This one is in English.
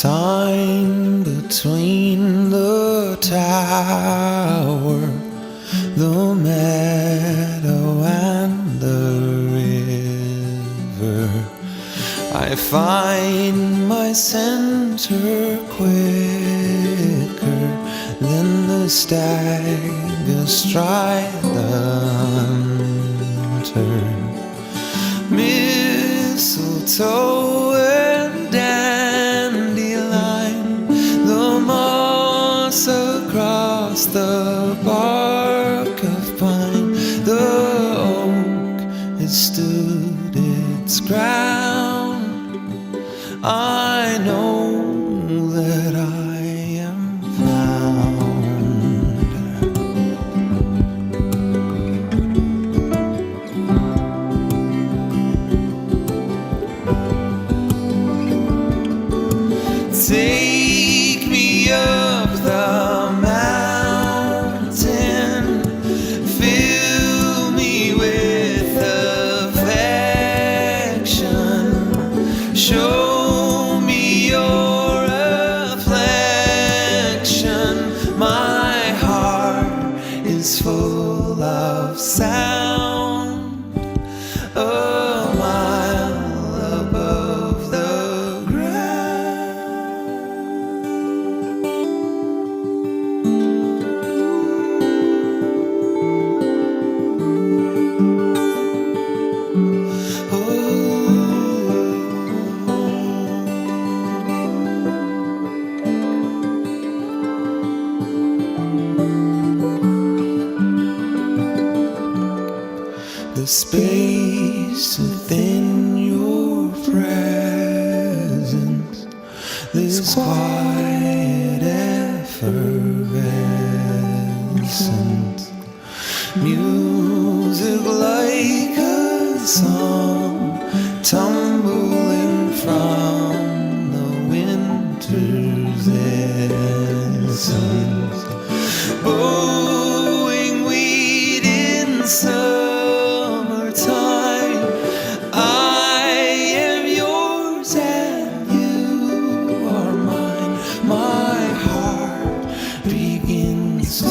time between the tower, the meadow and the river. I find my center quicker than the stagger stride the hunter. Mistletoe and dandelion, the moss across the bark of pine, the oak has stood its ground. I know that I am found. Take me up the mountain, fill me with affection, show me your affliction. My heart is full of sound, a mile above the ground. The space within your presence, this quiet effervescence, music like a song tumbling from the winter's essence, bowing wheat in summertime. I am yours and you are mine. My heart begins to